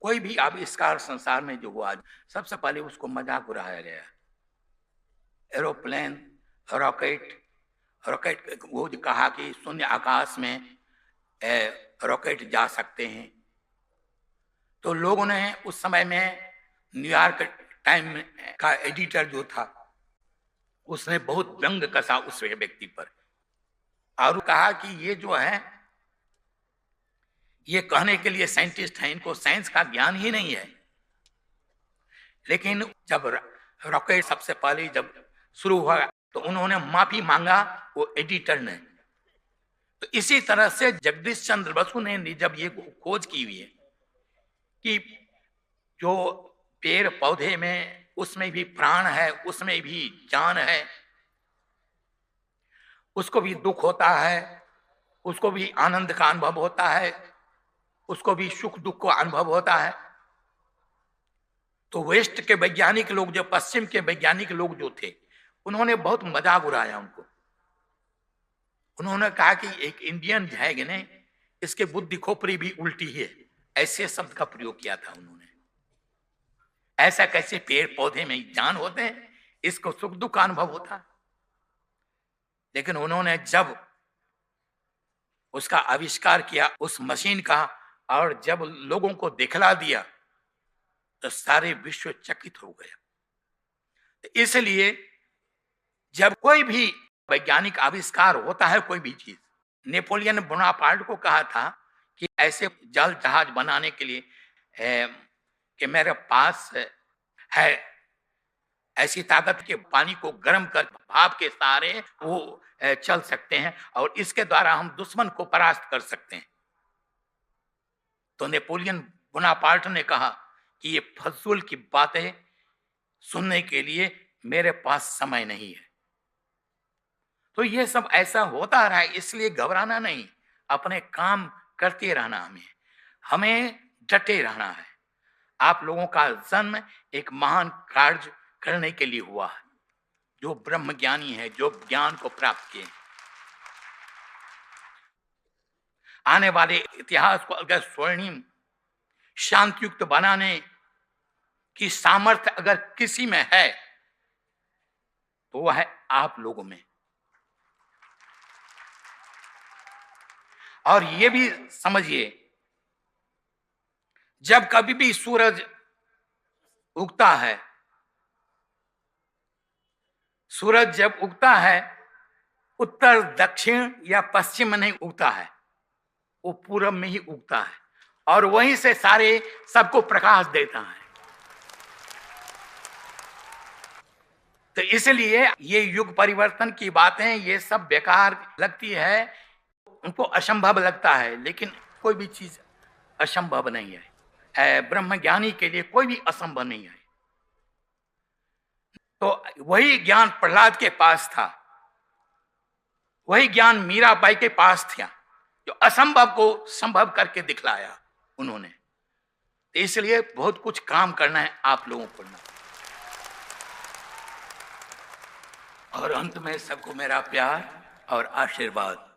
कोई भी आविष्कार संसार में जो हुआ, सबसे पहले उसको मजाक उड़ाया गया। एरोप्लेन, रॉकेट, रॉकेट वो जो कहा कि शून्य आकाश में रॉकेट जा सकते हैं। तो लोगों ने उस समय में न्यूयॉर्क टाइम का एडिटर जो था, उसने बहुत व्यंग कसा उस व्यक्ति पर और कहा कि ये जो है, ये कहने के लिए साइंटिस्ट हैं, इनको साइंस का ज्ञान ही नहीं है। लेकिन जब रॉकेट सबसे पहले जब शुरू हुआ तो उन्होंने माफी मांगा वो एडिटर ने। तो इसी तरह से जगदीश चंद्र बसु ने जब ये खोज की हुई है कि जो पेड़ पौधे में उसमें भी प्राण है, उसमें भी जान है, उसको भी दुख होता है, उसको भी आनंद का अनुभव होता है, उसको भी सुख दुख का अनुभव होता है। तो वेस्ट के वैज्ञानिक लोग, जो पश्चिम के वैज्ञानिक लोग जो थे, उन्होंने बहुत मजाक उड़ाया उनको। उन्होंने कहा कि एक इंडियन जाएगा ने, इसके बुद्धि खोपड़ी भी उल्टी है, ऐसे शब्द का प्रयोग किया था उन्होंने। ऐसा कैसे पेड़ पौधे में जान होते हैं, इसको सुख दुख का अनुभव होता है। लेकिन उन्होंने जब उसका आविष्कार किया उस मशीन का, और जब लोगों को दिखला दिया तो सारे विश्व चकित हो गया। तो इसलिए जब कोई भी वैज्ञानिक आविष्कार होता है, कोई भी चीज, नेपोलियन बोनापार्ट को कहा था कि ऐसे जल जहाज बनाने के लिए कि मेरे पास है ऐसी ताकत के पानी को गर्म कर भाप के सहारे वो चल सकते हैं और इसके द्वारा हम दुश्मन को परास्त कर सकते हैं। तो नेपोलियन बोनापार्ट ने कहा कि ये फजूल की बातें सुनने के लिए मेरे पास समय नहीं है। तो ये सब ऐसा होता रहा है, इसलिए घबराना नहीं, अपने काम करते रहना, हमें डटे रहना है। आप लोगों का जन्म एक महान कार्य करने के लिए हुआ है, जो ब्रह्म ज्ञानी है, जो ज्ञान को प्राप्त किए। आने वाले इतिहास को अगर स्वर्णिम शांतियुक्त बनाने की सामर्थ्य अगर किसी में है तो वह है आप लोगों में। और ये भी समझिए, जब कभी भी सूरज उगता है, सूरज जब उगता है उत्तर दक्षिण या पश्चिम में नहीं उगता है, वो पूरब में ही उगता है और वहीं से सारे सबको प्रकाश देता है। तो इसलिए ये युग परिवर्तन की बातें ये सब बेकार लगती है, उनको असंभव लगता है, लेकिन कोई भी चीज असंभव नहीं है। ब्रह्मज्ञानी के लिए कोई भी असंभव नहीं है। तो वही ज्ञान प्रहलाद के पास था, वही ज्ञान मीराबाई के पास था, जो असंभव को संभव करके दिखलाया उन्होंने। तो इसलिए बहुत कुछ काम करना है आप लोगों को। और अंत में सबको मेरा प्यार और आशीर्वाद।